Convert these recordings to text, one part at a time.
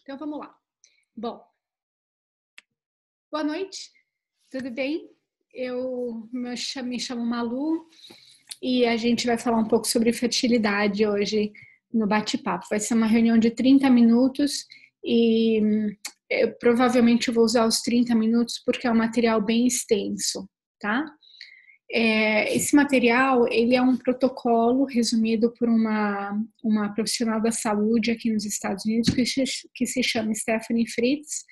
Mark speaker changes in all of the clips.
Speaker 1: Então vamos lá. Bom, boa noite, tudo bem? Eu me chamo Malu e a gente vai falar um pouco sobre fertilidade hoje no bate-papo. Vai ser uma reunião de 30 minutos e eu provavelmente vou usar os 30 minutos porque é um material bem extenso, tá? Esse material, ele é um protocolo resumido por uma profissional da saúde aqui nos Estados Unidos que se chama Stephanie Fritz,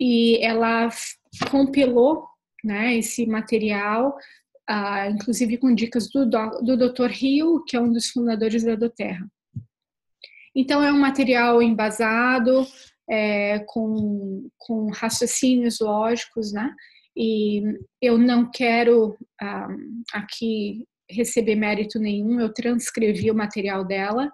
Speaker 1: e ela compilou, né, esse material, inclusive com dicas do Dr. Hill, que é um dos fundadores da doTERRA. Então, é um material embasado, com raciocínios lógicos, né? E eu não quero aqui receber mérito nenhum, eu transcrevi o material dela.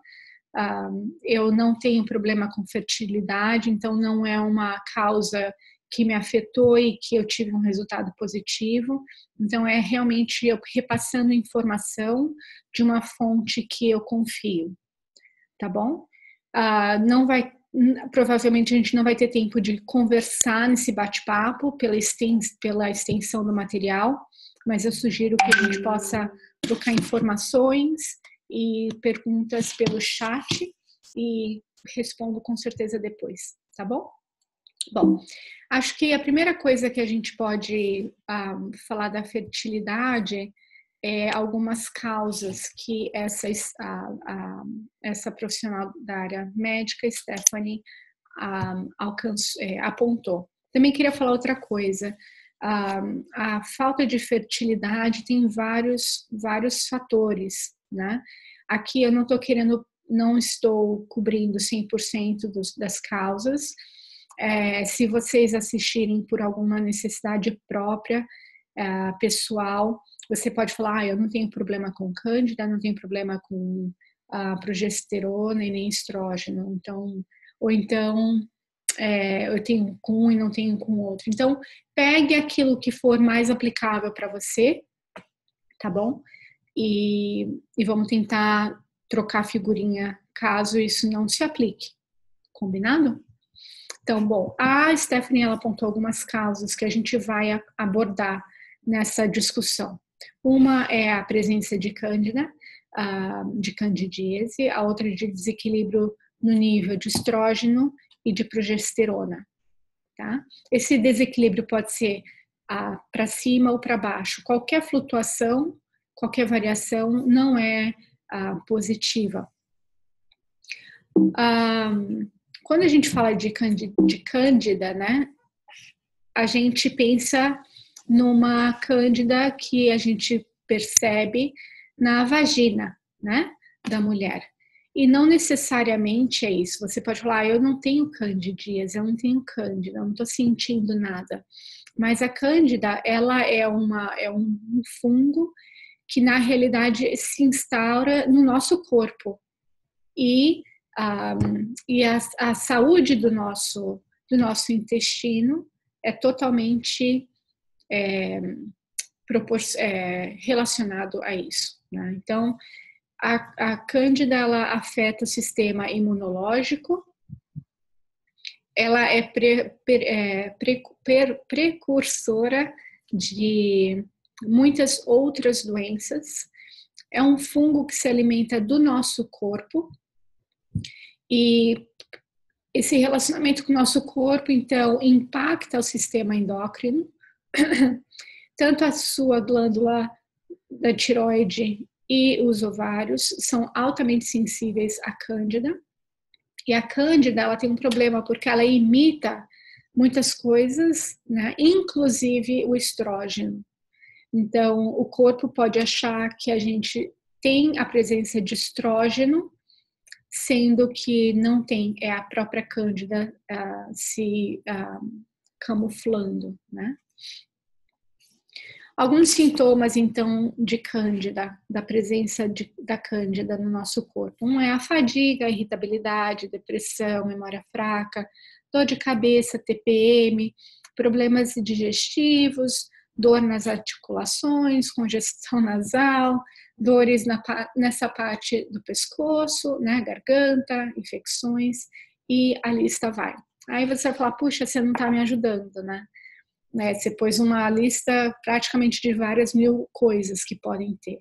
Speaker 1: Eu não tenho problema com fertilidade, então não é uma causa que me afetou e que eu tive um resultado positivo. Então é realmente eu repassando informação de uma fonte que eu confio, tá bom? Provavelmente a gente não vai ter tempo de conversar nesse bate-papo pela extensão do material, mas eu sugiro que a gente possa trocar informações e perguntas pelo chat e respondo com certeza depois, tá bom? Bom, acho que a primeira coisa que a gente pode falar da fertilidade é algumas causas que essa profissional da área médica, Stephanie, apontou. Também queria falar outra coisa. A falta de fertilidade tem vários fatores, né? Aqui eu não estou cobrindo 100% das causas. Se vocês assistirem por alguma necessidade própria, pessoal, você pode falar, eu não tenho problema com cândida, não tenho problema com progesterona e nem estrógeno, então, ou então eu tenho com um e não tenho com outro. Então, pegue aquilo que for mais aplicável para você, tá bom? E vamos tentar trocar figurinha caso isso não se aplique. Combinado? Então, bom, a Stephanie, ela apontou algumas causas que a gente vai abordar nessa discussão. Uma é a presença de cândida, de candidíase, a outra de desequilíbrio no nível de estrógeno e de progesterona, tá? Esse desequilíbrio pode ser para cima ou para baixo. Qualquer flutuação, qualquer variação não é positiva. Quando a gente fala de cândida, né, a gente pensa numa cândida que a gente percebe na vagina, né, da mulher. E não necessariamente é isso. Você pode falar, eu não tenho candidíase, eu não tenho cândida, eu não estou sentindo nada. Mas a cândida, ela é um fungo que na realidade se instaura no nosso corpo. E a saúde do nosso intestino é totalmente relacionado a isso, né? Então, a cândida, ela afeta o sistema imunológico, ela é precursora de muitas outras doenças, é um fungo que se alimenta do nosso corpo, e esse relacionamento com o nosso corpo, então, impacta o sistema endócrino, tanto a sua glândula da tireoide e os ovários são altamente sensíveis à cândida. E a cândida, ela tem um problema porque ela imita muitas coisas, né, inclusive o estrógeno. Então, o corpo pode achar que a gente tem a presença de estrógeno, sendo que não tem, é a própria cândida se camuflando, né? Alguns sintomas, então, de cândida, da presença da cândida no nosso corpo. Um é a fadiga, a irritabilidade, depressão, memória fraca, dor de cabeça, TPM, problemas digestivos, dor nas articulações, congestão nasal, dores nessa parte do pescoço, né, garganta, infecções e a lista vai. Aí você vai falar, puxa, você não está me ajudando, né? Você pôs uma lista praticamente de várias mil coisas que podem ter.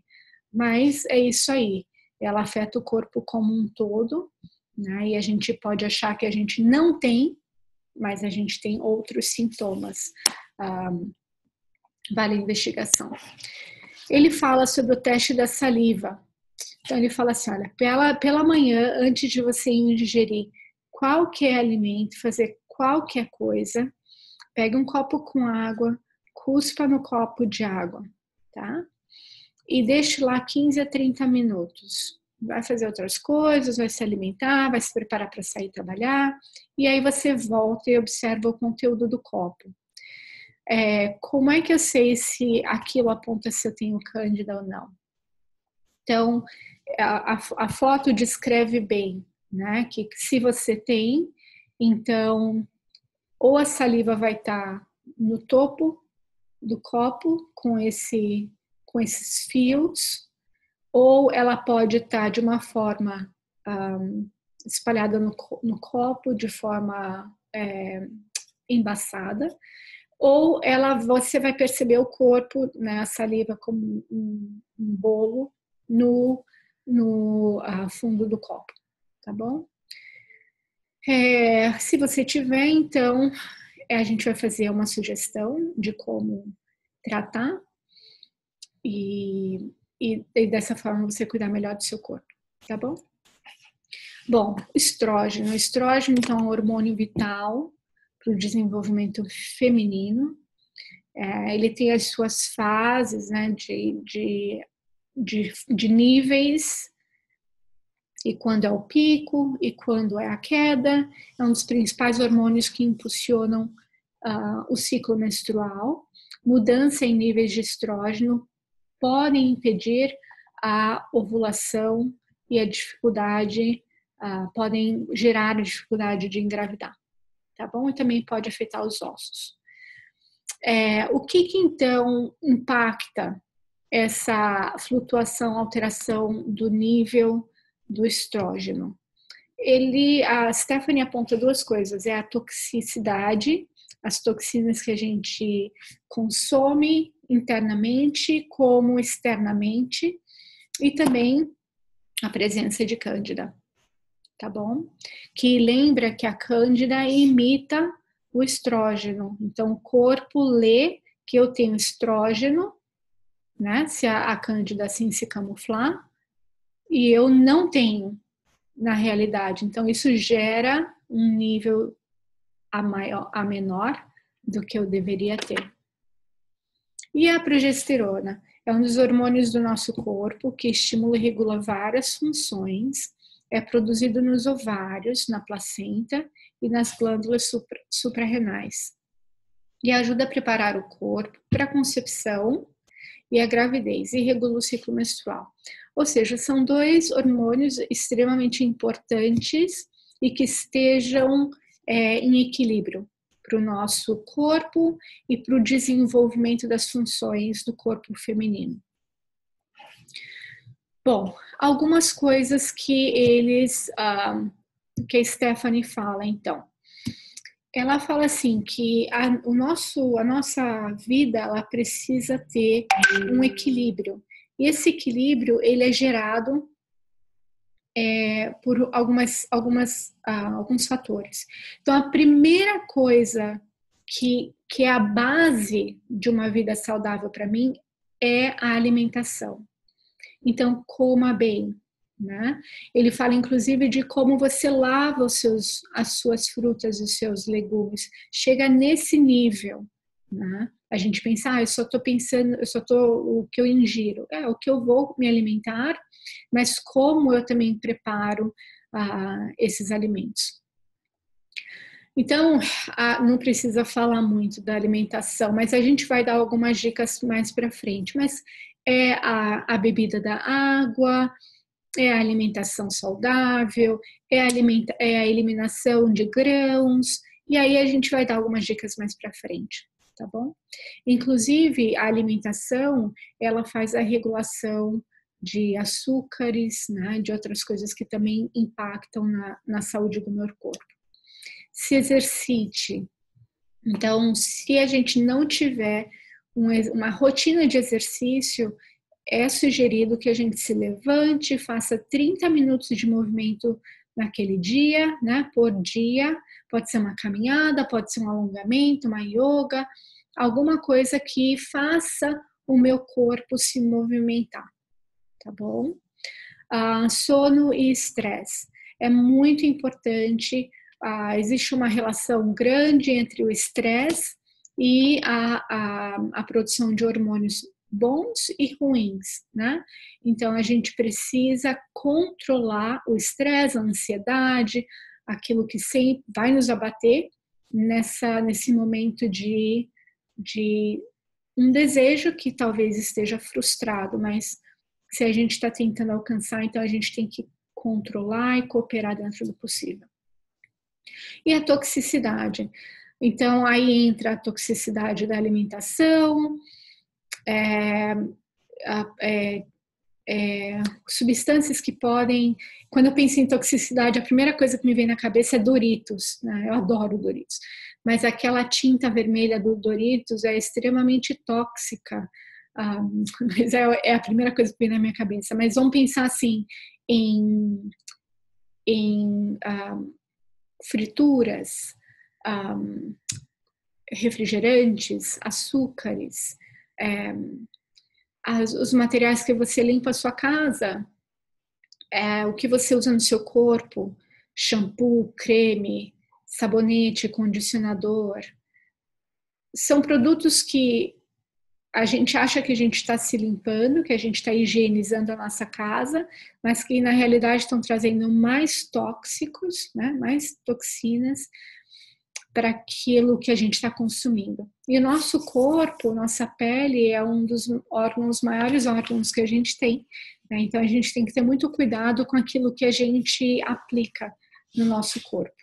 Speaker 1: Mas é isso aí, ela afeta o corpo como um todo, né? E a gente pode achar que a gente não tem, mas a gente tem outros sintomas. Vale a investigação. Ele fala sobre o teste da saliva. Então ele fala assim, olha, pela manhã, antes de você ingerir qualquer alimento, fazer qualquer coisa, pegue um copo com água, cuspa no copo de água, tá? E deixe lá 15 a 30 minutos. Vai fazer outras coisas, vai se alimentar, vai se preparar para sair trabalhar, e aí você volta e observa o conteúdo do copo. Como é que eu sei se aquilo aponta se eu tenho cândida ou não? Então, a foto descreve bem, né? Que se você tem, então, ou a saliva vai estar no topo do copo com esses fios, ou ela pode estar de uma forma espalhada no copo, de forma embaçada, ou você vai perceber o corpo, né, a saliva como um bolo no fundo do copo, tá bom? Se você tiver, então, a gente vai fazer uma sugestão de como tratar e dessa forma você cuidar melhor do seu corpo, tá bom? Bom, estrógeno. Estrógeno, então, é um hormônio vital para o desenvolvimento feminino. Ele tem as suas fases, né, de níveis, e quando é o pico e quando é a queda. É um dos principais hormônios que impulsionam o ciclo menstrual. Mudança em níveis de estrógeno podem impedir a ovulação e a dificuldade, podem gerar a dificuldade de engravidar, tá bom? E também pode afetar os ossos. O que então impacta essa flutuação, alteração do nível do estrógeno? A Stephanie aponta duas coisas, a toxicidade, as toxinas que a gente consome internamente como externamente, e também a presença de cândida, tá bom? Que lembra que a cândida imita o estrógeno, então o corpo lê que eu tenho estrógeno, né? Se a cândida assim se camuflar, e eu não tenho na realidade. Então isso gera um nível a menor do que eu deveria ter. E a progesterona é um dos hormônios do nosso corpo que estimula e regula várias funções. É produzido nos ovários, na placenta e nas glândulas suprarrenais. E ajuda a preparar o corpo para a concepção e a gravidez e regula o ciclo menstrual. Ou seja, são dois hormônios extremamente importantes e que estejam em equilíbrio para o nosso corpo e para o desenvolvimento das funções do corpo feminino. Bom, algumas coisas que que a Stephanie fala, então. Ela fala assim que a nossa vida ela precisa ter um equilíbrio. E esse equilíbrio ele é gerado por alguns fatores. Então, a primeira coisa que é a base de uma vida saudável para mim é a alimentação. Então, coma bem, né? Ele fala, inclusive, de como você lava as suas frutas e os seus legumes. Chega nesse nível, né? A gente pensa, eu só estou pensando, o que eu ingiro. O que eu vou me alimentar, mas como eu também preparo esses alimentos. Então, não precisa falar muito da alimentação, mas a gente vai dar algumas dicas mais para frente. Mas é a bebida da água, é a alimentação saudável, é a eliminação de grãos, e aí a gente vai dar algumas dicas mais para frente, tá bom? Inclusive, a alimentação, ela faz a regulação de açúcares, né, de outras coisas que também impactam na saúde do meu corpo. se exercite. Então, se a gente não tiver uma rotina de exercício, é sugerido que a gente se levante, faça 30 minutos de movimento naquele dia, né, por dia. Pode ser uma caminhada, pode ser um alongamento, uma yoga, alguma coisa que faça o meu corpo se movimentar, tá bom? Sono e estresse. É muito importante, existe uma relação grande entre o estresse e a produção de hormônios bons e ruins, né? Então a gente precisa controlar o estresse, a ansiedade, aquilo que sempre vai nos abater nesse momento de um desejo que talvez esteja frustrado, mas se a gente está tentando alcançar, então a gente tem que controlar e cooperar dentro do possível. E a toxicidade. Então, aí entra a toxicidade da alimentação, substâncias que podem... Quando eu penso em toxicidade, a primeira coisa que me vem na cabeça é Doritos, né? Eu adoro Doritos. Mas aquela tinta vermelha do Doritos é extremamente tóxica. Mas é a primeira coisa que vem na minha cabeça. Mas vamos pensar assim, em frituras, refrigerantes, açúcares, os materiais que você limpa a sua casa, o que você usa no seu corpo, shampoo, creme, sabonete, condicionador. São produtos que a gente acha que a gente está se limpando, que a gente está higienizando a nossa casa, mas que na realidade estão trazendo mais tóxicos, né, mais toxinas para aquilo que a gente está consumindo. E o nosso corpo, nossa pele é um dos maiores órgãos que a gente tem, né? Então a gente tem que ter muito cuidado com aquilo que a gente aplica no nosso corpo.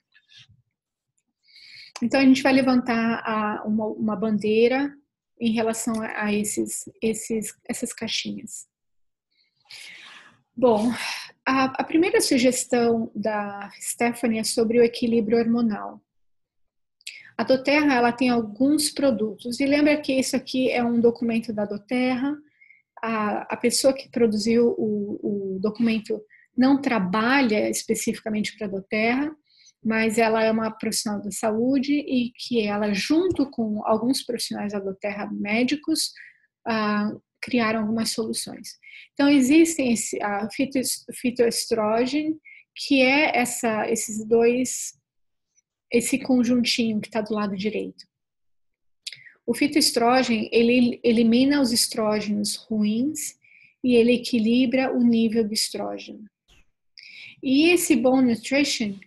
Speaker 1: Então a gente vai levantar uma bandeira em relação a essas caixinhas. Bom, a primeira sugestão da Stephanie é sobre o equilíbrio hormonal. A doTERRA, ela tem alguns produtos, e lembra que isso aqui é um documento da doTERRA, a pessoa que produziu o documento não trabalha especificamente para a doTERRA, mas ela é uma profissional da saúde e que ela, junto com alguns profissionais da doTERRA médicos, criaram algumas soluções. Então, existem a fitoestrógeno, que é esse conjuntinho que está do lado direito. O fitoestrógeno, ele elimina os estrógenos ruins e ele equilibra o nível de estrógeno. E esse Bone Nutrition,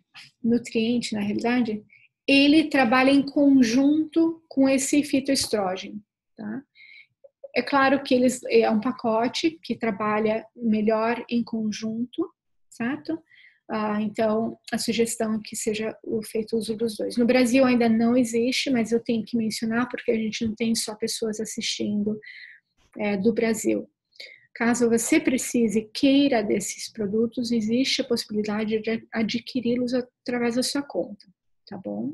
Speaker 1: nutriente na realidade, ele trabalha em conjunto com esse fitoestrógeno, tá? É claro que é um pacote que trabalha melhor em conjunto, certo? Então, a sugestão é que seja feito uso dos dois. No Brasil ainda não existe, mas eu tenho que mencionar porque a gente não tem só pessoas assistindo do Brasil. Caso você precise, queira desses produtos, existe a possibilidade de adquiri-los através da sua conta, tá bom?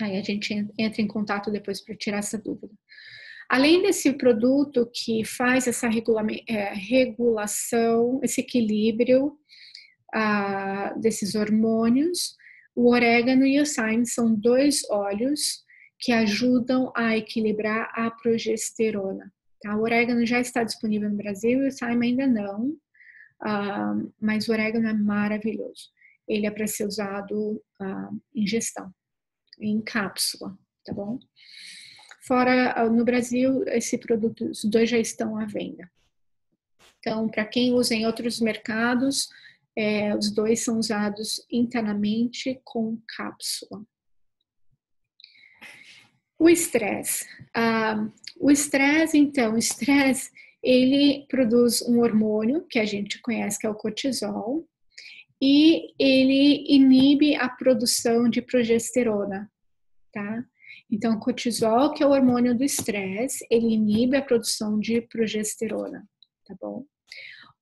Speaker 1: Aí a gente entra em contato depois para tirar essa dúvida. Além desse produto que faz essa regulação, esse equilíbrio desses hormônios, o orégano e o thyme são dois óleos que ajudam a equilibrar a progesterona. Tá? O orégano já está disponível no Brasil e o thyme ainda não, mas o orégano é maravilhoso. Ele é para ser usado em ingestão, em cápsula, tá bom? Fora, no Brasil, esse produto, os dois já estão à venda. Então, para quem usa em outros mercados, os dois são usados internamente com cápsula. O estresse. O estresse, então, ele produz um hormônio que a gente conhece que é o cortisol e ele inibe a produção de progesterona, tá? Então, o cortisol, que é o hormônio do estresse, ele inibe a produção de progesterona, tá bom?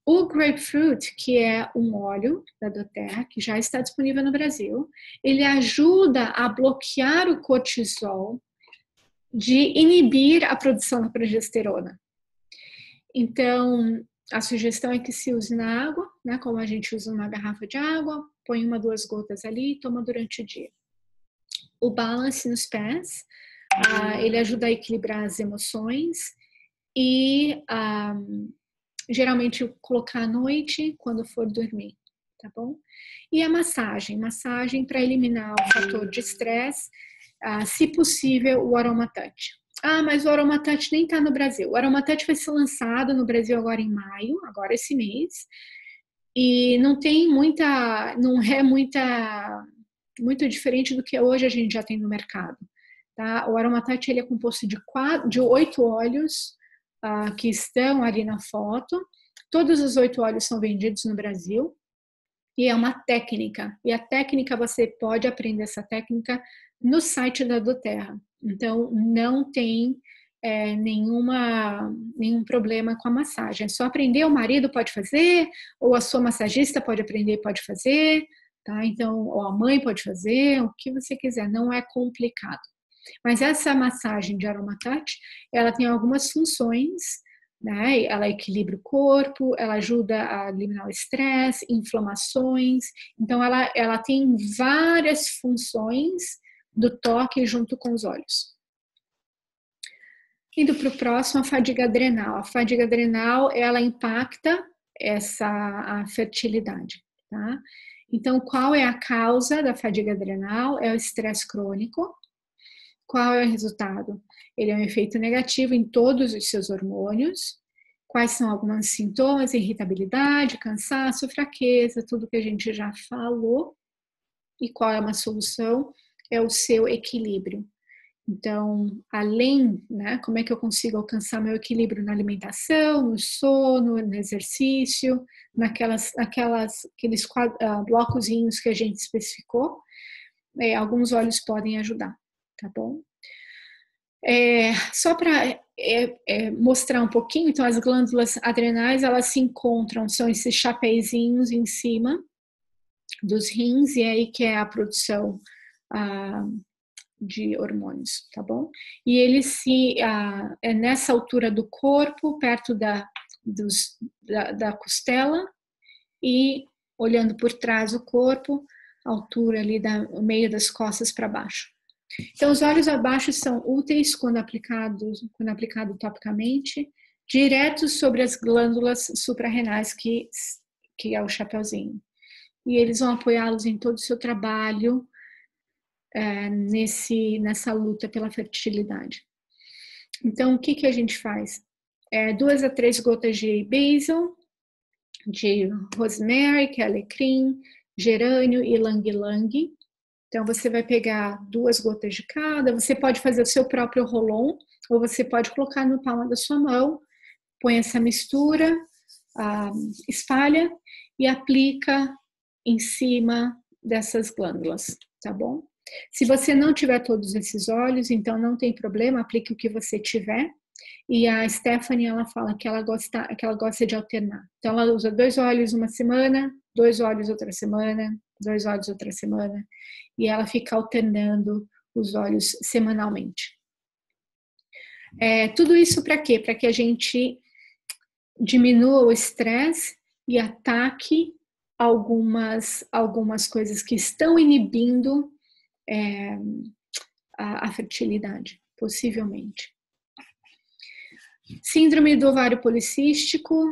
Speaker 1: O grapefruit, que é um óleo da doTERRA, que já está disponível no Brasil, ele ajuda a bloquear o cortisol, de inibir a produção da progesterona. Então, a sugestão é que se use na água, né, como a gente usa uma garrafa de água, põe 1, 2 gotas ali e toma durante o dia. O balance nos pés, ele ajuda a equilibrar as emoções e geralmente colocar à noite quando for dormir, tá bom? E a massagem para eliminar o fator de estresse, se possível o Aromatouch. Mas o Aromatouch nem está no Brasil. O Aromatouch vai ser lançado no Brasil agora em maio, agora esse mês, e não é muito diferente do que hoje a gente já tem no mercado. Tá? O Aromatouch ele é composto de 8 óleos que estão ali na foto. Todos os 8 óleos são vendidos no Brasil e é uma técnica. E a técnica, você pode aprender essa técnica no site da doTERRA. Então, não tem nenhum problema com a massagem. É só aprender, o marido pode fazer, ou a sua massagista pode aprender e pode fazer, tá? Então, ou a mãe pode fazer, o que você quiser, não é complicado. Mas essa massagem de Aromatouch, ela tem algumas funções, né? Ela equilibra o corpo, ela ajuda a eliminar o estresse, inflamações. Então, ela tem várias funções do toque junto com os olhos. Indo para o próximo, a fadiga adrenal. A fadiga adrenal, ela impacta a fertilidade, tá? Então, qual é a causa da fadiga adrenal? É o estresse crônico. Qual é o resultado? Ele é um efeito negativo em todos os seus hormônios. Quais são alguns sintomas? Irritabilidade, cansaço, fraqueza, tudo que a gente já falou. E qual é uma solução? É o seu equilíbrio. Então, além, né, como é que eu consigo alcançar meu equilíbrio na alimentação, no sono, no exercício, aqueles blocozinhos que a gente especificou, alguns óleos podem ajudar, tá bom? Só para mostrar um pouquinho, então as glândulas adrenais, elas se encontram, são esses chapeizinhos em cima dos rins, e aí que é a produção de hormônios, tá bom? E ele é nessa altura do corpo, perto da costela, e olhando por trás do corpo, altura ali do meio das costas para baixo. Então, os óleos abaixo são úteis quando aplicado topicamente, direto sobre as glândulas suprarrenais, que é o chapeuzinho. E eles vão apoiá-los em todo o seu trabalho, nessa luta pela fertilidade. Então, o que a gente faz? 2 a 3 gotas de basil, de rosemary, que é alecrim, gerânio e ylang-ylang. Então, você vai pegar 2 gotas de cada. Você pode fazer o seu próprio rolon, ou você pode colocar no palmo da sua mão, põe essa mistura, espalha e aplica em cima dessas glândulas, tá bom? Se você não tiver todos esses óleos, então não tem problema, aplique o que você tiver. E a Stephanie, ela fala que ela gosta de alternar. Então, ela usa 2 óleos uma semana, 2 óleos outra semana, 2 óleos outra semana. E ela fica alternando os óleos semanalmente. Tudo isso para quê? Para que a gente diminua o estresse e ataque algumas coisas que estão inibindo a fertilidade, possivelmente. Síndrome do ovário policístico,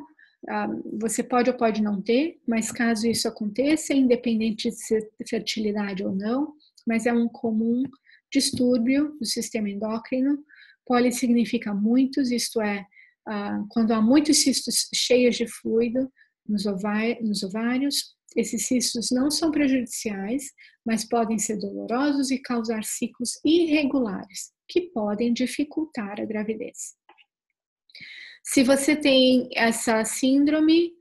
Speaker 1: você pode ou pode não ter, mas caso isso aconteça, independente de ser fertilidade ou não, mas é um comum distúrbio do sistema endócrino. Poli significa muitos, isto é, quando há muitos cistos cheios de fluido nos ovários, esses cistos não são prejudiciais, mas podem ser dolorosos e causar ciclos irregulares, que podem dificultar a gravidez. Se você tem essa síndrome,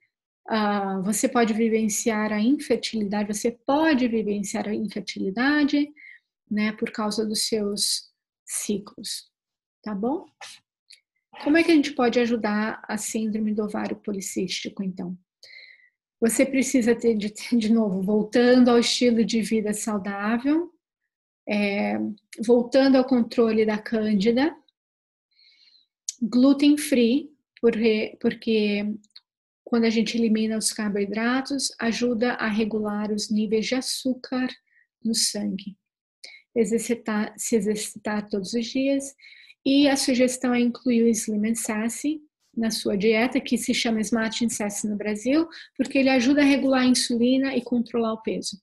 Speaker 1: você pode vivenciar a infertilidade, né, por causa dos seus ciclos, tá bom? Como é que a gente pode ajudar a síndrome do ovário policístico, então? Você precisa ter, de novo, voltando ao estilo de vida saudável, voltando ao controle da cândida, gluten free, porque quando a gente elimina os carboidratos, ajuda a regular os níveis de açúcar no sangue. Se exercitar todos os dias. E a sugestão é incluir o Slim and Sassy na sua dieta, que se chama Smart and Sassy no Brasil, porque ele ajuda a regular a insulina e controlar o peso.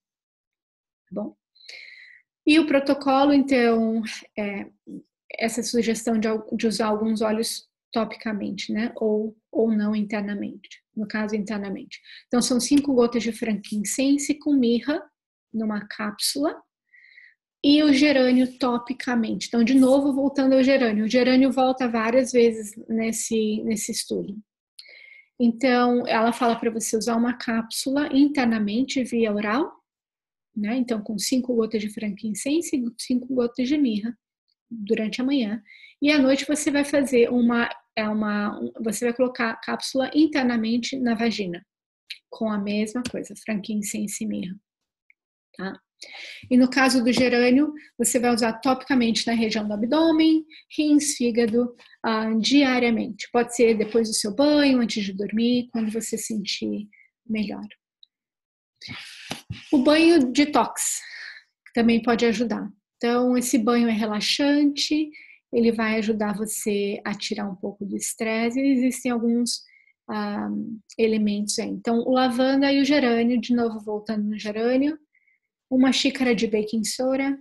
Speaker 1: Bom. E o protocolo, então, essa sugestão de usar alguns óleos topicamente, né? Ou não internamente, no caso internamente. Então, são 5 gotas de frankincense com mirra numa cápsula e o gerânio topicamente. Então, de novo, voltando ao gerânio. O gerânio volta várias vezes nesse estudo. Então, ela fala para você usar uma cápsula internamente via oral, né? Então, com 5 gotas de frankincense e 5 gotas de mirra durante a manhã. E à noite você vai fazer você vai colocar a cápsula internamente na vagina, com a mesma coisa, frankincense e mirra, tá? E no caso do gerânio, você vai usar topicamente na região do abdômen, rins, fígado, diariamente. Pode ser depois do seu banho, antes de dormir, quando você sentir melhor. O banho detox também pode ajudar. Então, esse banho é relaxante, ele vai ajudar você a tirar um pouco do estresse, e existem alguns elementos aí. Então, o lavanda e o gerânio, de novo voltando no gerânio, uma xícara de baking soda.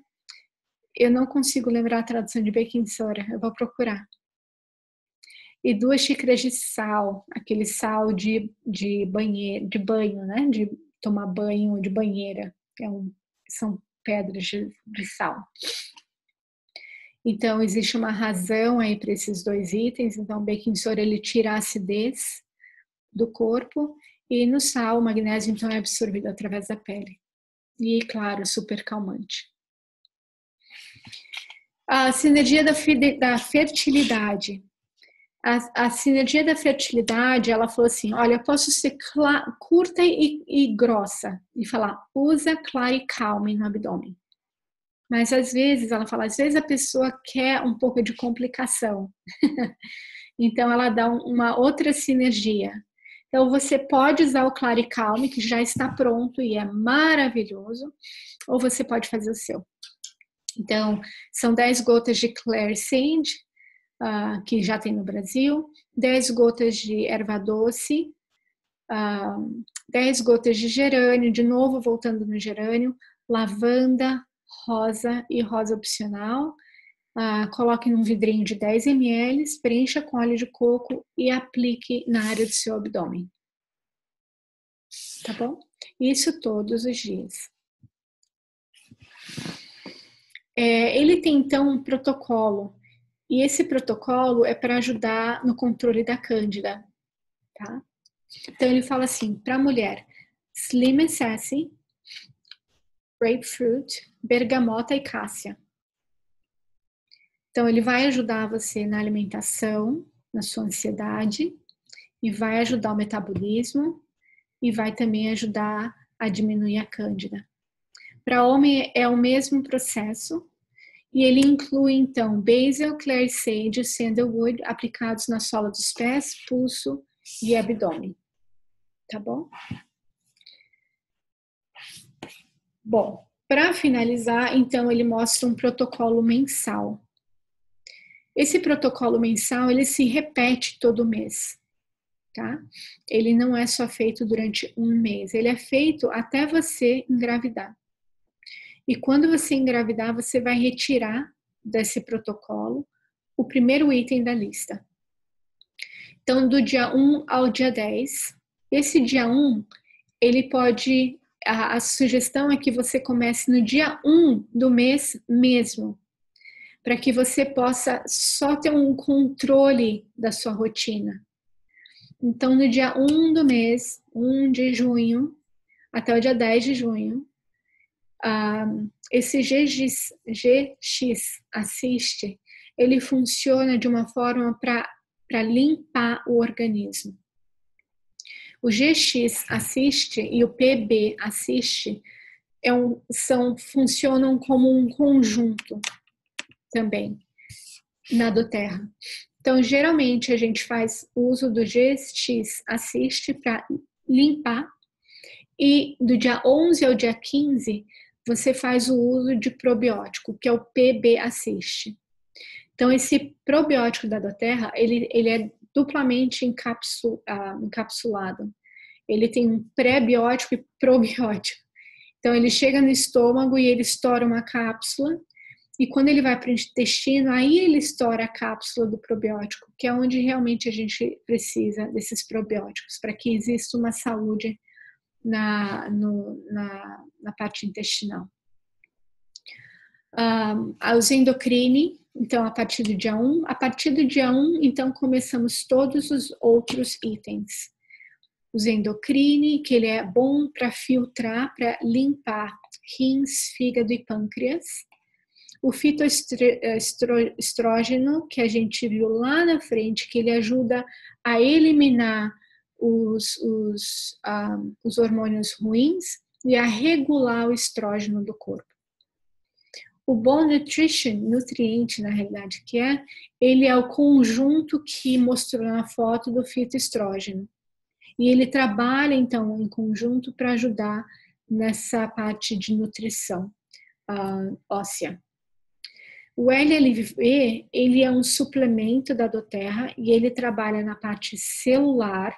Speaker 1: Eu não consigo lembrar a tradução de baking soda, eu vou procurar. E 2 xícaras de sal, aquele sal de banho, né? De tomar banho de banheira. São pedras de sal. Então, existe uma razão aí para esses 2 itens. Então, o baking soda, ele tira a acidez do corpo. E no sal, o magnésio, então, é absorvido através da pele. E, claro, super calmante. A sinergia da fertilidade. A sinergia da fertilidade, ela falou assim, olha, eu posso ser curta e grossa, e falar, usa Clary Calming no abdômen. Mas às vezes, ela fala, às vezes a pessoa quer um pouco de complicação. Então, ela dá uma outra sinergia. Então, você pode usar o Clary Calm, que já está pronto e é maravilhoso, ou você pode fazer o seu. Então, são 10 gotas de Clary Sage, que já tem no Brasil, 10 gotas de erva doce, 10 gotas de gerânio, de novo voltando no gerânio, lavanda, rosa e rosa opcional. Coloque num vidrinho de 10 ml, preencha com óleo de coco e aplique na área do seu abdômen. Tá bom? Isso todos os dias. Ele tem então um protocolo, e esse protocolo é para ajudar no controle da cândida, tá? Então ele fala assim, para a mulher, Slim and Sassy, grapefruit, bergamota e cássia. Então, ele vai ajudar você na alimentação, na sua ansiedade, e vai ajudar o metabolismo, e vai também ajudar a diminuir a cândida. Para homem é o mesmo processo, e ele inclui, então, basil, clary sage e sandalwood aplicados na sola dos pés, pulso e abdômen. Tá bom? Bom, para finalizar, então, ele mostra um protocolo mensal. Esse protocolo mensal, ele se repete todo mês, tá? Ele não é só feito durante um mês, ele é feito até você engravidar. E quando você engravidar, você vai retirar desse protocolo o primeiro item da lista. Então, do dia 1 ao dia 10, esse dia 1, ele pode, a sugestão é que você comece no dia 1 do mês mesmo, para que você possa só ter um controle da sua rotina. Então, no dia 1 do mês, 1 de junho, até o dia 10 de junho, esse GX Assist, ele funciona de uma forma para limpar o organismo. O GX Assist e o PB Assist funcionam como um conjunto também na doTERRA. Então, geralmente, a gente faz uso do GX Assist para limpar, e do dia 11 ao dia 15, você faz o uso de probiótico, que é o PB Assist. Então, esse probiótico da doTERRA, ele é duplamente encapsulado. Ele tem um pré-biótico e probiótico. Então, ele chega no estômago e ele estoura uma cápsula, e quando ele vai para o intestino, aí ele estoura a cápsula do probiótico, que é onde realmente a gente precisa desses probióticos, para que exista uma saúde na parte intestinal. Os endocrine, então, a partir do dia 1. A partir do dia 1, então, começamos todos os outros itens. Os endocrine, que ele é bom para filtrar, para limpar rins, fígado e pâncreas. O fitoestrógeno, que a gente viu lá na frente, que ele ajuda a eliminar os hormônios ruins e a regular o estrógeno do corpo. O Bone Nutrition, nutriente na realidade que ele é o conjunto que mostrou na foto do fitoestrógeno. E ele trabalha então em conjunto para ajudar nessa parte de nutrição óssea. O LLV, ele é um suplemento da doTERRA e ele trabalha na parte celular.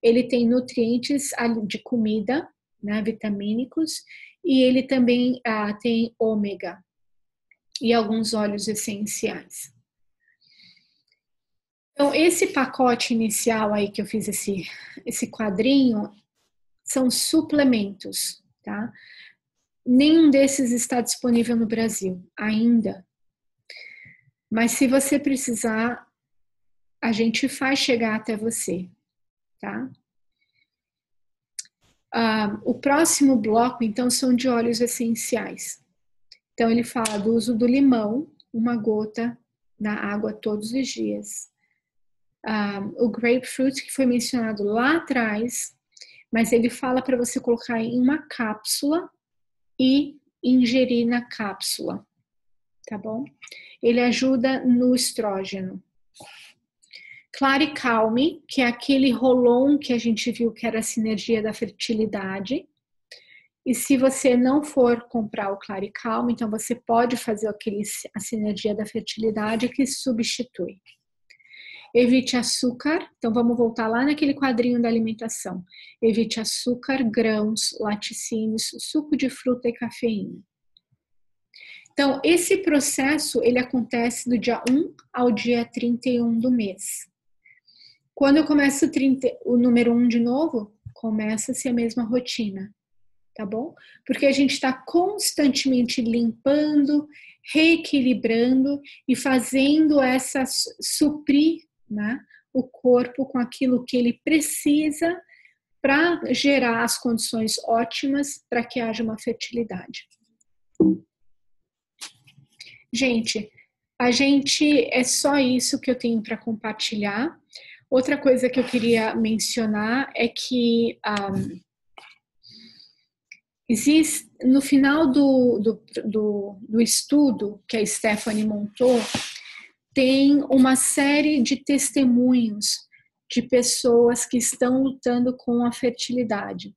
Speaker 1: Ele tem nutrientes de comida, né, vitamínicos, e ele também tem ômega e alguns óleos essenciais. Então, esse pacote inicial aí que eu fiz esse quadrinho são suplementos, tá? Nenhum desses está disponível no Brasil ainda. Mas se você precisar, a gente faz chegar até você, tá? O próximo bloco, então, são de óleos essenciais. Então, ele fala do uso do limão, uma gota na água todos os dias. O grapefruit, que foi mencionado lá atrás, mas ele fala para você colocar em uma cápsula e ingerir na cápsula, tá bom? Ele ajuda no estrógeno. Claricalme, que é aquele rolon que a gente viu que era a sinergia da fertilidade. E se você não for comprar o Claricalme, então você pode fazer a sinergia da fertilidade que substitui. Evite açúcar, então vamos voltar lá naquele quadrinho da alimentação. Evite açúcar, grãos, laticínios, suco de fruta e cafeína. Então, esse processo, ele acontece do dia 1 ao dia 31 do mês. Quando eu começo o número 1 de novo, começa-se a mesma rotina, tá bom? Porque a gente está constantemente limpando, reequilibrando e fazendo suprir, né, o corpo com aquilo que ele precisa para gerar as condições ótimas para que haja uma fertilidade. Gente, é só isso que eu tenho para compartilhar. Outra coisa que eu queria mencionar é que existe, no final do estudo que a Stephanie montou, tem uma série de testemunhos de pessoas que estão lutando com a fertilidade.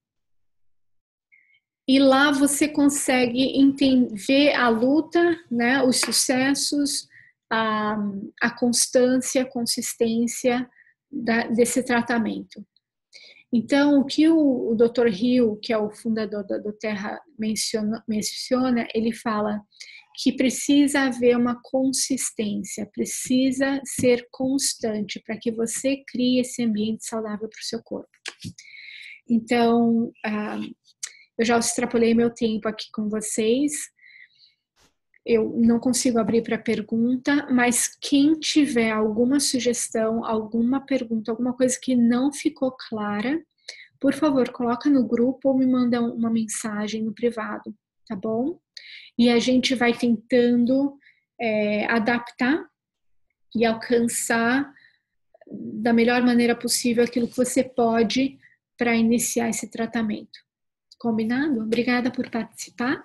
Speaker 1: E lá você consegue ver a luta, né, os sucessos, a constância, a consistência desse tratamento. Então, o que o Dr. Hill, que é o fundador da doTERRA, menciona, ele fala que precisa haver uma consistência, precisa ser constante para que você crie esse ambiente saudável para o seu corpo. Então, eu já extrapolei meu tempo aqui com vocês. Eu não consigo abrir para pergunta, mas quem tiver alguma sugestão, alguma pergunta, alguma coisa que não ficou clara, por favor, coloca no grupo ou me manda uma mensagem no privado, tá bom? E a gente vai tentando adaptar e alcançar da melhor maneira possível aquilo que você pode para iniciar esse tratamento. Combinado? Obrigada por participar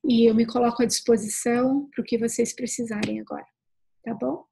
Speaker 1: e eu me coloco à disposição para o que vocês precisarem agora, tá bom?